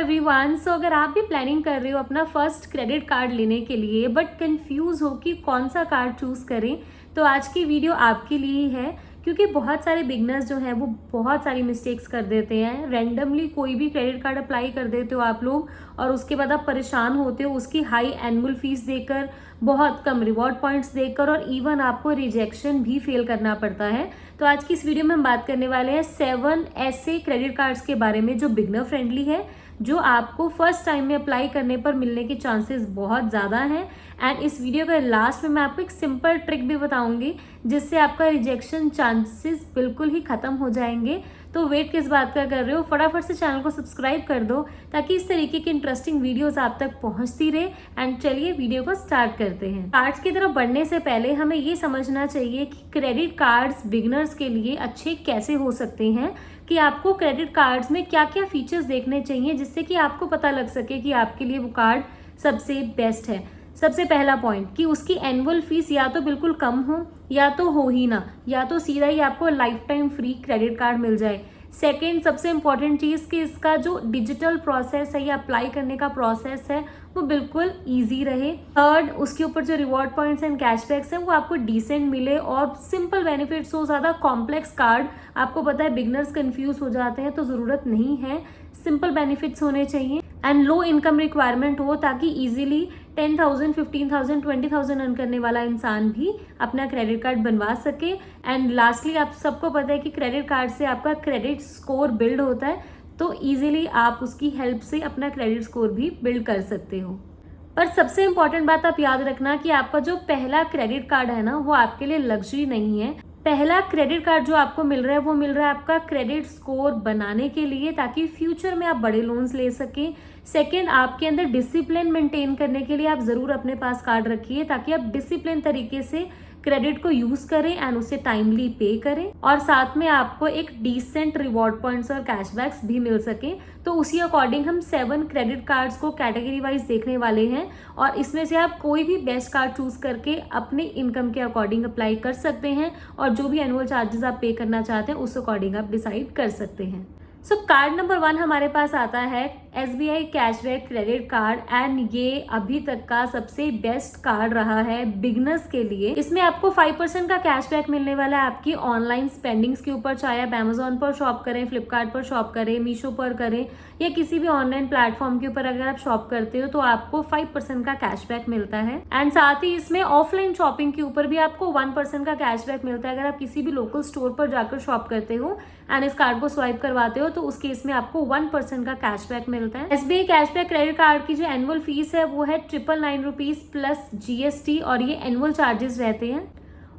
Everyone. सो अगर आप भी प्लानिंग कर रहे हो अपना फर्स्ट क्रेडिट कार्ड लेने के लिए बट कंफ्यूज हो कि कौन सा कार्ड चूज करें, तो आज की वीडियो आपके लिए ही है। क्योंकि बहुत सारे बिगनर्स जो हैं वो बहुत सारी मिस्टेक्स कर देते हैं। रैंडमली कोई भी क्रेडिट कार्ड अप्लाई कर देते हो आप लोग और उसके बाद आप परेशान होते हो उसकी हाई एनुअल फीस देकर, बहुत कम रिवॉर्ड पॉइंट्स देकर, और इवन आपको रिजेक्शन भी फेल करना पड़ता है। तो आज की इस वीडियो में हम बात करने वाले हैं 7 ऐसे क्रेडिट कार्ड्स के बारे में जो बिगनर फ्रेंडली है, जो आपको फर्स्ट टाइम में अप्लाई करने पर मिलने के चांसेस बहुत ज़्यादा हैं। एंड इस वीडियो के लास्ट में मैं आपको एक सिंपल ट्रिक भी बताऊंगी जिससे आपका रिजेक्शन चांसेस बिल्कुल ही खत्म हो जाएंगे। तो वेट किस बात का कर रहे हो, फटाफट से चैनल को सब्सक्राइब कर दो ताकि इस तरीके की इंटरेस्टिंग वीडियोस आप तक पहुंचती रहे। एंड चलिए वीडियो को स्टार्ट करते हैं। कार्ड्स की तरफ बढ़ने से पहले हमें ये समझना चाहिए कि क्रेडिट कार्ड्स बिगिनर्स के लिए अच्छे कैसे हो सकते हैं, कि आपको क्रेडिट कार्ड्स में क्या क्या फीचर्स देखने चाहिए जिससे कि आपको पता लग सके कि आपके लिए वो कार्ड सबसे बेस्ट है। सबसे पहला पॉइंट कि उसकी एनुअल फीस या तो बिल्कुल कम हो या तो हो ही ना, या तो सीधा ही आपको life time free credit card मिल जाए। सेकेंड, सबसे इंपॉर्टेंट चीज़ कि इसका जो डिजिटल प्रोसेस है या अप्लाई करने का प्रोसेस है वो बिल्कुल इजी रहे। थर्ड, उसके ऊपर जो रिवॉर्ड पॉइंट्स एंड कैशबैक्स हैं वो आपको डिसेंट मिले और सिंपल बेनिफिट्स हो। ज़्यादा कॉम्प्लेक्स कार्ड, आपको पता है बिगनर्स कंफ्यूज हो जाते हैं, तो ज़रूरत नहीं है। सिंपल बेनिफिट्स होने चाहिए एंड लो इनकम रिक्वायरमेंट हो ताकि इजीली 10,000, 15,000, 20,000 अर्न करने वाला इंसान भी अपना क्रेडिट कार्ड बनवा सके। एंड लास्टली, आप सबको पता है कि क्रेडिट कार्ड से आपका क्रेडिट स्कोर बिल्ड होता है, तो इजीली आप उसकी हेल्प से अपना क्रेडिट स्कोर भी बिल्ड कर सकते हो। पर सबसे इंपॉर्टेंट बात आप याद रखना कि आपका जो पहला क्रेडिट कार्ड है ना, वो आपके लिए लग्जरी नहीं है। पहला क्रेडिट कार्ड जो आपको मिल रहा है वो मिल रहा है आपका क्रेडिट स्कोर बनाने के लिए, ताकि फ्यूचर में आप बड़े लोन्स ले सकें। सेकेंड, आपके अंदर डिसिप्लिन मेंटेन करने के लिए आप जरूर अपने पास कार्ड रखिए ताकि आप डिसिप्लिन तरीके से क्रेडिट को यूज करें एंड उसे टाइमली पे करें, और साथ में आपको एक डिसेंट रिवॉर्ड पॉइंट्स और कैशबैक्स भी मिल सके। तो उसी अकॉर्डिंग हम 7 क्रेडिट कार्ड्स को कैटेगरी वाइज देखने वाले हैं और इसमें से आप कोई भी बेस्ट कार्ड चूज करके अपने इनकम के अकॉर्डिंग अप्लाई कर सकते हैं, और जो भी एनुअल चार्जेस आप पे करना चाहते हैं उस अकॉर्डिंग आप डिसाइड कर सकते हैं। सो कार्ड नंबर 1 हमारे पास आता है SBI cashback credit card, and ये अभी तक का सबसे बेस्ट कार्ड रहा है बिगनर्स के लिए। इसमें आपको 5% का कैशबैक मिलने वाला है आपकी ऑनलाइन स्पेंडिंग्स के ऊपर, चाहे आप अमेजोन पर शॉप करें, फ्लिपकार्ट पर शॉप करें, मीशो पर करें, या किसी भी ऑनलाइन प्लेटफॉर्म के ऊपर अगर आप शॉप करते हो तो आपको 5% का कैशबैक मिलता है। एंड साथ ही इसमें ऑफलाइन शॉपिंग के ऊपर भी आपको 1% का कैशबैक मिलता है अगर आप किसी भी लोकल स्टोर पर जाकर शॉप करते हो एंड इस कार्ड को स्वाइप करवाते हो, तो उस केस में आपको 1% का कैशबैक मिलता है। SBI कैशबैक क्रेडिट कार्ड की जो एनुअल फीस है वो है 999 रुपीज प्लस GST, और ये एनुअल चार्जेस रहते हैं।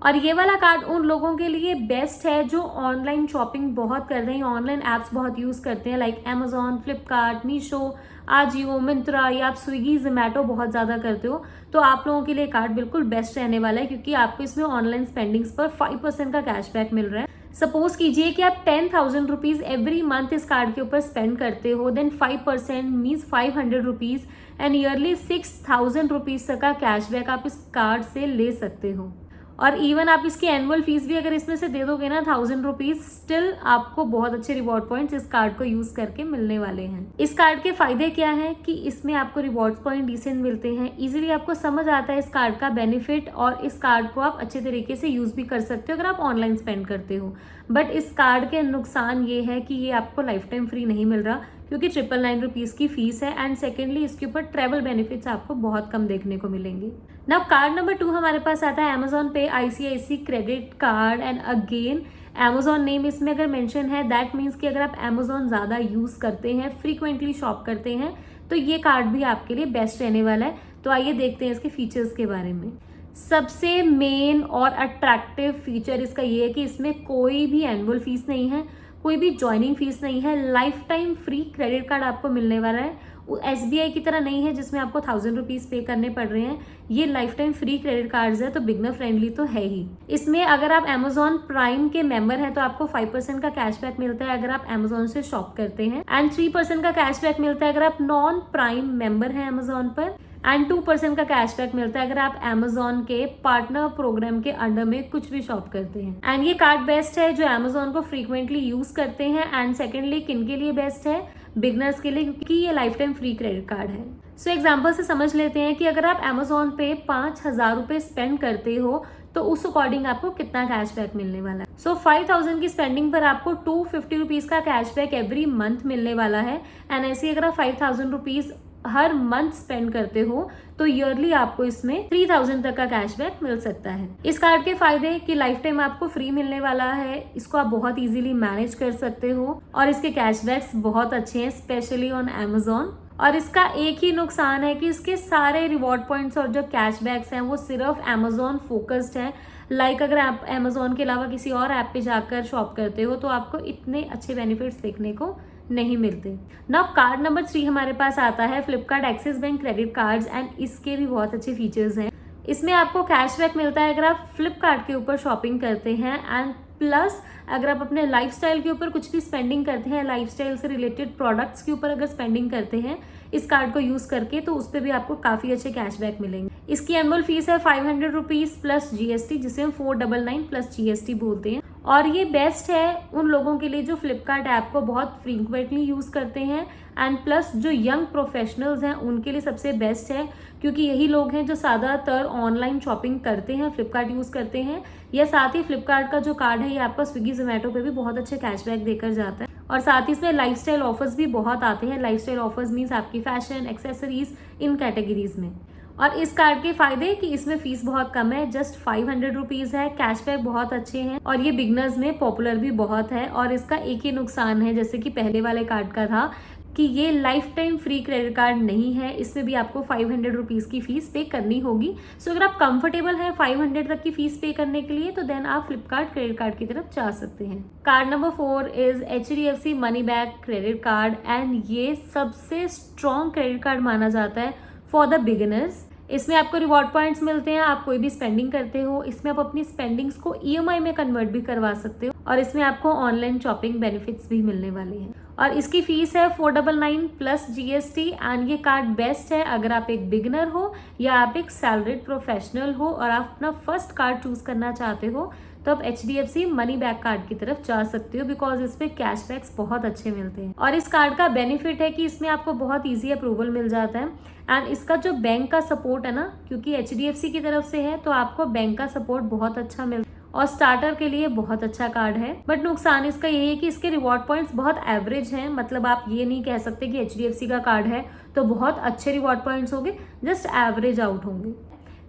और ये वाला कार्ड उन लोगों के लिए बेस्ट है जो ऑनलाइन शॉपिंग बहुत करते हैं, ऑनलाइन एप्स बहुत यूज करते हैं, लाइक अमेजोन, फ्लिपकार्ट, मीशो, आजियो, मिंत्रा, या आप स्विगी, जोमेटो बहुत ज्यादा करते हो, तो आप लोगों के लिए कार्ड बिल्कुल बेस्ट रहने वाला है क्योंकि आपको इसमें ऑनलाइन स्पेंडिंग्स पर 5% का कैशबैक मिल रहा है। सपोज कीजिए कि आप 10,000 रुपीज एवरी मंथ इस कार्ड के ऊपर स्पेंड करते हो, then 5% means 500 rupees and yearly 6,000 rupees तक का कैशबैक आप इस कार्ड से ले सकते हो। और इवन आप इसकी एनुअल फीस भी अगर इसमें से दे दोगे ना 1,000 रुपीज, स्टिल आपको बहुत अच्छे रिवॉर्ड पॉइंट्स इस कार्ड को यूज करके मिलने वाले हैं। इस कार्ड के फायदे क्या हैं कि इसमें आपको रिवॉर्ड पॉइंट डिसेंट मिलते हैं, इजीली आपको समझ आता है इस कार्ड का बेनिफिट, और इस कार्ड को आप अच्छे तरीके से यूज भी कर सकते हो अगर आप ऑनलाइन स्पेंड करते हो। बट इस कार्ड के नुकसान ये है कि ये आपको लाइफ टाइम फ्री नहीं मिल रहा क्योंकि 999 रुपीज की फीस है, एंड सेकेंडली इसके ऊपर ट्रेवल बेनिफिट्स आपको बहुत कम देखने को मिलेंगे। नाउ कार्ड नंबर 2 हमारे पास आता है अमेजोन पे ICICI credit card, and again Amazon name इसमें अगर मेंशन है दैट मीन्स कि अगर आप अमेजोन ज़्यादा यूज करते हैं, फ्रीक्वेंटली शॉप करते हैं, तो ये कार्ड भी आपके लिए बेस्ट रहने वाला है। तो आइए देखते हैं इसके फीचर्स के बारे में। सबसे मेन और अट्रैक्टिव फीचर इसका ये है कि इसमें कोई भी एनुअल फीस नहीं है, कोई भी ज्वाइनिंग फीस नहीं है, life time free credit card आपको मिलने वाला है। SBI की तरह नहीं है जिसमें आपको 1,000 रुपीज पे करने पड़ रहे हैं, ये life time free credit cards है, तो बिगनर फ्रेंडली तो है ही। इसमें अगर आप अमेजोन प्राइम के मेंबर हैं तो आपको 5% का कैशबैक मिलता है अगर आप अमेजोन से शॉप करते हैं, एंड 3% का कैशबैक मिलता है अगर आप नॉन प्राइम मेंबर हैं अमेजोन पर, एंड 2% का कैशबैक मिलता है अगर आप अमेजोन के पार्टनर प्रोग्राम के अंडर में कुछ भी शॉप करते हैं। एंड ये कार्ड बेस्ट है जो अमेजोन को फ्रीक्वेंटली यूज करते हैं, एंड सेकेंडली किन के लिए बेस्ट है, बिगनर्स के लिए, क्योंकि ये life time free credit card है। सो एग्जाम्पल से समझ लेते हैं कि अगर आप अमेजोन पे 5,000 रुपये स्पेंड करते हो तो उस अकॉर्डिंग आपको कितना कैशबैक मिलने वाला है। सो 5,000 की स्पेंडिंग पर आपको 250 रुपीज़ का कैशबैक एवरी मंथ मिलने वाला है। एंड ऐसे अगर आप 5,000 रुपीज़ हर मंथ स्पेंड करते हो तो ईयरली आपको इसमें 3,000 तक का कैशबैक मिल सकता है। इस कार्ड के फायदे कि लाइफ टाइम आपको फ्री मिलने वाला है, इसको आप बहुत इजीली मैनेज कर सकते हो और इसके कैशबैक्स बहुत अच्छे हैं, स्पेशली ऑन अमेजोन। और इसका एक ही नुकसान है कि इसके सारे रिवॉर्ड पॉइंट्स और जो कैशबैक्स हैं वो सिर्फ अमेजोन फोकस्ड है। लाइक अगर आप अमेजोन के अलावा किसी और ऐप पे जाकर शॉप करते हो तो आपको इतने अच्छे बेनिफिट्स देखने को नहीं मिलते। नाउ कार्ड नंबर 3 हमारे पास आता है Flipkart axis bank credit cards and इसके भी बहुत अच्छे फीचर्स हैं। इसमें आपको कैशबैक मिलता है अगर आप फ्लिपकार्ट के ऊपर शॉपिंग करते हैं, एंड प्लस अगर आप अपने लाइफस्टाइल के ऊपर कुछ भी स्पेंडिंग करते हैं, लाइफस्टाइल से रिलेटेड प्रोडक्ट्स के ऊपर अगर स्पेंडिंग करते हैं इस कार्ड को यूज करके, तो उस पर भी आपको काफी अच्छे कैशबैक मिलेंगे। इसकी एनुअल फीस है 500 रुपीज प्लस जीएसटी, जिसे हम 499 प्लस जीएसटी बोलते हैं। और ये बेस्ट है उन लोगों के लिए जो फ्लिपकार्ट ऐप को बहुत फ्रीक्वेंटली यूज करते हैं, एंड प्लस जो यंग प्रोफेशनल्स हैं उनके लिए सबसे बेस्ट है, क्योंकि यही लोग हैं जो ज्यादातर ऑनलाइन शॉपिंग करते हैं, फ्लिपकार्ट यूज करते हैं। या साथ ही फ्लिपकार्ट का जो कार्ड है ये आपका स्विगी जोमेटो पे भी बहुत अच्छे कैशबैक देकर जाता है। और साथ ही इसमें लाइफस्टाइल ऑफर्स भी बहुत आते हैं। लाइफस्टाइल ऑफर्स मीन्स आपकी फैशन, एक्सेसरीज, इन कैटेगरीज में। और इस कार्ड के फायदे कि इसमें फीस बहुत कम है, जस्ट 500 रुपीज है, कैशबैक बहुत अच्छे हैं और ये बिगनर्स में पॉपुलर भी बहुत है। और इसका एक ही नुकसान है, जैसे कि पहले वाले कार्ड का था, कि ये life time free credit card नहीं है, इसमें भी आपको 500 रुपीज की फीस पे करनी होगी। सो अगर आप कंफर्टेबल हैं 500 तक की फीस पे करने के लिए तो देन आप फ्लिपकार्ट क्रेडिट कार्ड की तरफ जा सकते हैं। Card number 4 is HDFC money bank credit card and ये सबसे स्ट्रॉन्ग क्रेडिट कार्ड माना जाता है फॉर द बिगिनर्स। इसमें आपको रिवॉर्ड पॉइंट्स मिलते हैं, आप कोई भी स्पेंडिंग करते हो इसमें आप अपनी स्पेंडिंग्स को EMI में कन्वर्ट भी करवा सकते हो, और इसमें आपको ऑनलाइन शॉपिंग बेनिफिट्स भी मिलने वाले हैं। और इसकी फीस है 499 प्लस GST एंड ये कार्ड बेस्ट है अगर आप एक बिगिनर हो या आप एक सैलरीड प्रोफेशनल हो और आप अपना फर्स्ट कार्ड चूज करना चाहते हो तो आप HDFC मनी बैक कार्ड की तरफ जा सकते हो, बिकॉज इस पे कैशबैक्स बहुत अच्छे मिलते हैं। और इस कार्ड का बेनिफिट है कि इसमें आपको बहुत इजी अप्रूवल मिल जाता है, एंड इसका जो बैंक का सपोर्ट है ना, क्योंकि HDFC की तरफ से है तो आपको बैंक का सपोर्ट बहुत अच्छा मिलता है और स्टार्टर के लिए बहुत अच्छा कार्ड है। बट नुकसान इसका यही है कि इसके रिवॉर्ड पॉइंट्स बहुत एवरेज हैं, मतलब आप ये नहीं कह सकते कि HDFC का कार्ड है तो बहुत अच्छे रिवॉर्ड पॉइंट्स होंगे, जस्ट एवरेज आउट होंगे।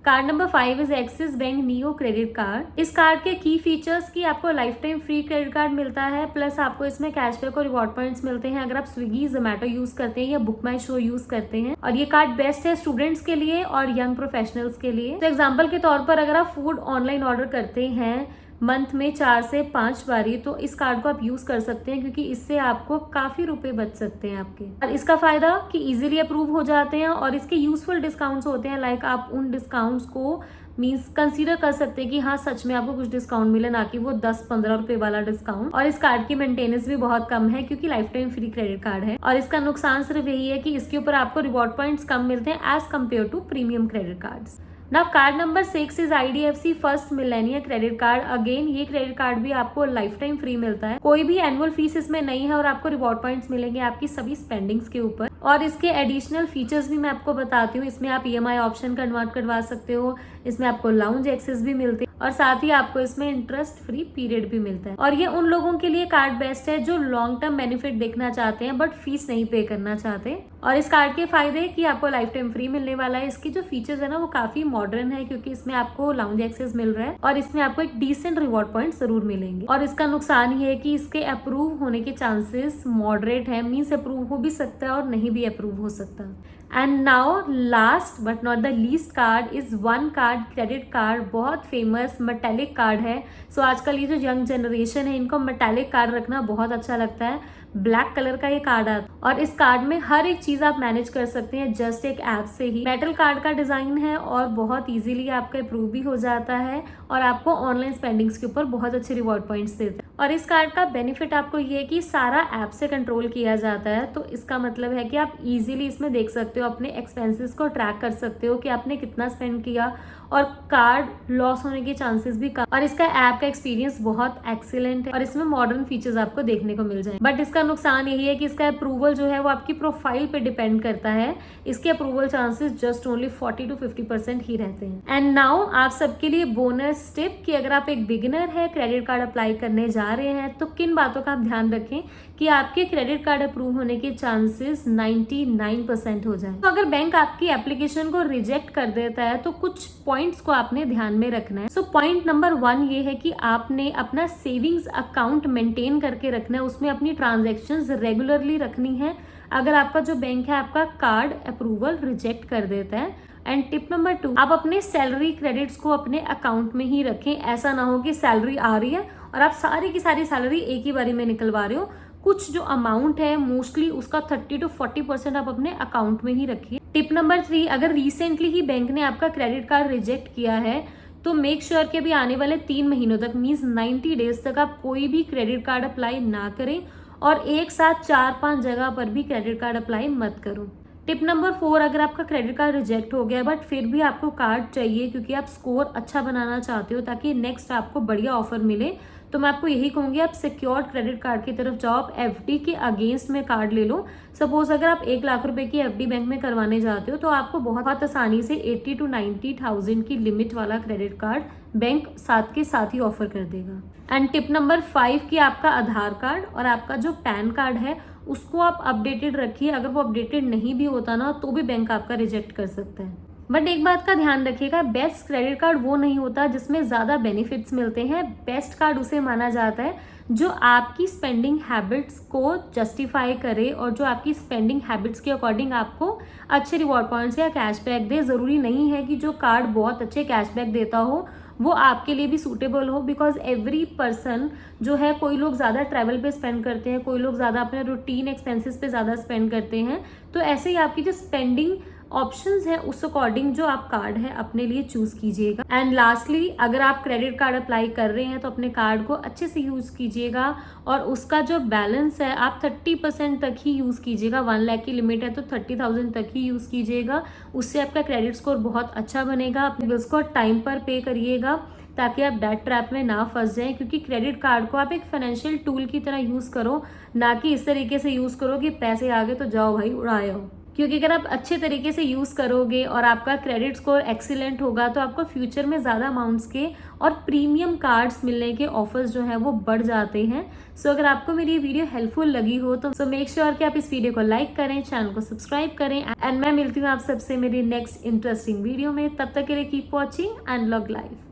Card number 5 is axis bank neo credit card. इस कार्ड के की फीचर्स की आपको life time free credit card मिलता है, प्लस आपको इसमें कैशबैक और रिवॉर्ड पॉइंट्स मिलते हैं अगर आप स्विगी जोमेटो यूज करते हैं या बुक माई शो यूज करते हैं। और ये कार्ड बेस्ट है स्टूडेंट्स के लिए और यंग प्रोफेशनल्स के लिए। तो एग्जाम्पल के तौर पर अगर आप फूड ऑनलाइन ऑर्डर करते हैं मंथ में 4 से 5 बारी, तो इस कार्ड को आप यूज कर सकते हैं, क्योंकि इससे आपको काफी रुपए बच सकते हैं आपके। और इसका फायदा कि इजीली अप्रूव हो जाते हैं और इसके यूजफुल डिस्काउंट्स होते हैं, लाइक आप उन डिस्काउंट्स को मीन्स कंसीडर कर सकते हैं कि हाँ सच में आपको कुछ डिस्काउंट मिले, ना कि वो 10-15 रुपए वाला डिस्काउंट। और इस कार्ड की मेंटेनेंस भी बहुत कम है क्योंकि life time free credit card है। और इसका नुकसान सिर्फ यही है कि इसके ऊपर आपको रिवॉर्ड पॉइंट्स कम मिलते हैं as compare to premium credit cards. Now card number 6 is IDFC first Millennia credit card. Again ये क्रेडिट कार्ड भी आपको लाइफ टाइम फ्री मिलता है, कोई भी एनुअल फीस इसमें नहीं है और आपको रिवॉर्ड पॉइंट्स मिलेंगे आपकी सभी स्पेंडिंग्स के ऊपर। और इसके एडिशनल फीचर्स भी मैं आपको बताती हूँ। इसमें आप EMI ऑप्शन कन्वर्ट करवा सकते हो, इसमें आपको लाउंज एक्सेस भी मिलते हैं और साथ ही आपको इसमें इंटरेस्ट फ्री पीरियड भी मिलता है। और ये उन लोगों के लिए कार्ड बेस्ट है जो लॉन्ग टर्म बेनिफिट देखना चाहते हैं बट फीस नहीं पे करना चाहते। और इस कार्ड के फायदे कि आपको लाइफ टाइम फ्री मिलने वाला है। इसकी जो फीचर्स है ना वो काफी मॉडर्न है, क्योंकि इसमें आपको लाउंज एक्सेस मिल रहा है और इसमें आपको एक डिसेंट रिवॉर्ड पॉइंट जरूर मिलेंगे। और इसका नुकसान ये है कि इसके अप्रूव होने के चांसेस मॉडरेट है, मीन्स अप्रूव हो भी सकता है और नहीं भी अप्रूव हो सकता। And now last but not the least card is one card credit card. बहुत फेमस मेटालिक कार्ड है। सो आजकल ये जो यंग जनरेशन है इनको मेटालिक कार्ड रखना बहुत अच्छा लगता है। ब्लैक कलर का ये कार्ड आता है और इस कार्ड में हर एक चीज आप मैनेज कर सकते हैं जस्ट एक ऐप से ही। मेटल कार्ड का डिजाइन है और बहुत इजीली आपका अप्रूव भी हो जाता है और आपको ऑनलाइन स्पेंडिंग्स के ऊपर बहुत अच्छे रिवॉर्ड पॉइंट्स देता है। और इस कार्ड का बेनिफिट आपको ये है कि सारा ऐप से कंट्रोल किया जाता है, तो इसका मतलब है कि आप इजीली इसमें देख सकते हो, अपने एक्सपेंसेस को ट्रैक कर सकते हो कि आपने कितना स्पेंड किया, और कार्ड लॉस होने के चांसेस भी कम। और इसका ऐप का एक्सपीरियंस बहुत एक्सीलेंट है और इसमें मॉडर्न फीचर्स आपको देखने को मिल जाए। बट इसका नुकसान यही है कि इसका अप्रूवल जो है वो आपकी प्रोफाइल पे डिपेंड करता है। इसके approval chances just only 40 to 50% ही रहते हैं। एंड नाउ आप सबके लिए बोनस टिप कि अगर आप एक बिगिनर है, क्रेडिट कार्ड अप्लाई करने जा रहे हैं, तो किन बातों का आप ध्यान रखें कि आपके क्रेडिट कार्ड अप्रूव होने के चांसेस 99% हो जाए। तो अगर बैंक आपकी एप्लीकेशन को रिजेक्ट कर देता है तो कुछ पॉइंट्स को आपने ध्यान में रखना है। सो पॉइंट नंबर 1 ये है कि आपने अपना सेविंग्स अकाउंट मेंटेन करके रखना है, उसमें अपनी ट्रांजैक्शंस रेगुलरली रखनी है अगर आपका जो बैंक है आपका कार्ड अप्रूवल रिजेक्ट कर देता है। एंड टिप नंबर 2, आप अपने सैलरी क्रेडिट्स को अपने अकाउंट में ही रखें। ऐसा ना हो कि सैलरी आ रही है और आप सारी की सारी सैलरी एक ही बारी में निकलवा रहे हो। कुछ जो अमाउंट है मोस्टली उसका 30 to 40% आप अपने अकाउंट में ही रखिए। टिप नंबर 3, अगर रिसेंटली ही बैंक ने आपका क्रेडिट कार्ड रिजेक्ट किया है तो मेक श्योर कि अभी आने वाले 3 महीनों तक मीन्स 90 डेज तक आप कोई भी क्रेडिट कार्ड अप्लाई ना करें और एक साथ 4-5 जगह पर भी क्रेडिट कार्ड अप्लाई मत करो। टिप नंबर 4, अगर आपका क्रेडिट कार्ड रिजेक्ट हो गया बट फिर भी आपको कार्ड चाहिए क्योंकि आप स्कोर अच्छा बनाना चाहते हो ताकि नेक्स्ट आपको बढ़िया ऑफर मिले, तो मैं आपको यही कहूंगी आप सिक्योर्ड क्रेडिट कार्ड की तरफ जाओ। आप एफडी के अगेंस्ट में कार्ड ले लो। सपोज अगर आप 1 लाख रुपए की एफडी बैंक में करवाने जाते हो तो आपको बहुत आसानी से 80 to 90,000 की लिमिट वाला क्रेडिट कार्ड बैंक साथ के साथ ही ऑफर कर देगा। एंड टिप नंबर 5 कि आपका आधार कार्ड और आपका जो पैन कार्ड है उसको आप अपडेटेड रखिए। अगर वो अपडेटेड नहीं भी होता ना तो भी बैंक आपका रिजेक्ट कर सकता है। बट एक बात का ध्यान रखिएगा, बेस्ट क्रेडिट कार्ड वो नहीं होता जिसमें ज्यादा बेनिफिट्स मिलते हैं। बेस्ट कार्ड उसे माना जाता है जो आपकी स्पेंडिंग हैबिट्स को जस्टिफाई करे और जो आपकी स्पेंडिंग हैबिट्स के अकॉर्डिंग आपको अच्छे रिवॉर्ड पॉइंट्स या कैशबैक दे। जरूरी नहीं है कि जो कार्ड बहुत अच्छे कैशबैक देता हो वो आपके लिए भी सूटेबल हो, बिकॉज एवरी पर्सन जो है, कोई लोग ज़्यादा ट्रैवल पे स्पेंड करते हैं, कोई लोग ज़्यादा अपने रूटीन एक्सपेंसेस पे ज़्यादा स्पेंड करते हैं। तो ऐसे ही आपकी जो स्पेंडिंग ऑप्शंस है उस अकॉर्डिंग जो आप कार्ड है अपने लिए चूज कीजिएगा। एंड लास्टली, अगर आप क्रेडिट कार्ड अप्लाई कर रहे हैं तो अपने कार्ड को अच्छे से यूज कीजिएगा और उसका जो बैलेंस है आप 30% तक ही यूज कीजिएगा। 1 लाख की लिमिट है तो 30,000 तक ही यूज कीजिएगा। उससे आपका क्रेडिट स्कोर बहुत अच्छा बनेगा। अपने बिल्स को टाइम पर पे करिएगा ताकि आप डेट ट्रैप में ना फंस जाएं, क्योंकि क्रेडिट कार्ड को आप एक फाइनेंशियल टूल की तरह यूज करो, ना कि इस तरीके से यूज करो कि पैसे आ गए तो जाओ भाई उड़ाए हो। क्योंकि अगर आप अच्छे तरीके से यूज करोगे और आपका क्रेडिट स्कोर एक्सीलेंट होगा तो आपको फ्यूचर में ज्यादा अमाउंट्स के और प्रीमियम कार्ड्स मिलने के ऑफर्स जो हैं वो बढ़ जाते हैं। सो अगर आपको मेरी ये वीडियो हेल्पफुल लगी हो तो मेक श्योर कि आप इस वीडियो को लाइक करें, चैनल को सब्सक्राइब करें। एंड मैं मिलती हूँ आप सबसे मेरी नेक्स्ट इंटरेस्टिंग वीडियो में। तब तक के लिए keep watching and love life.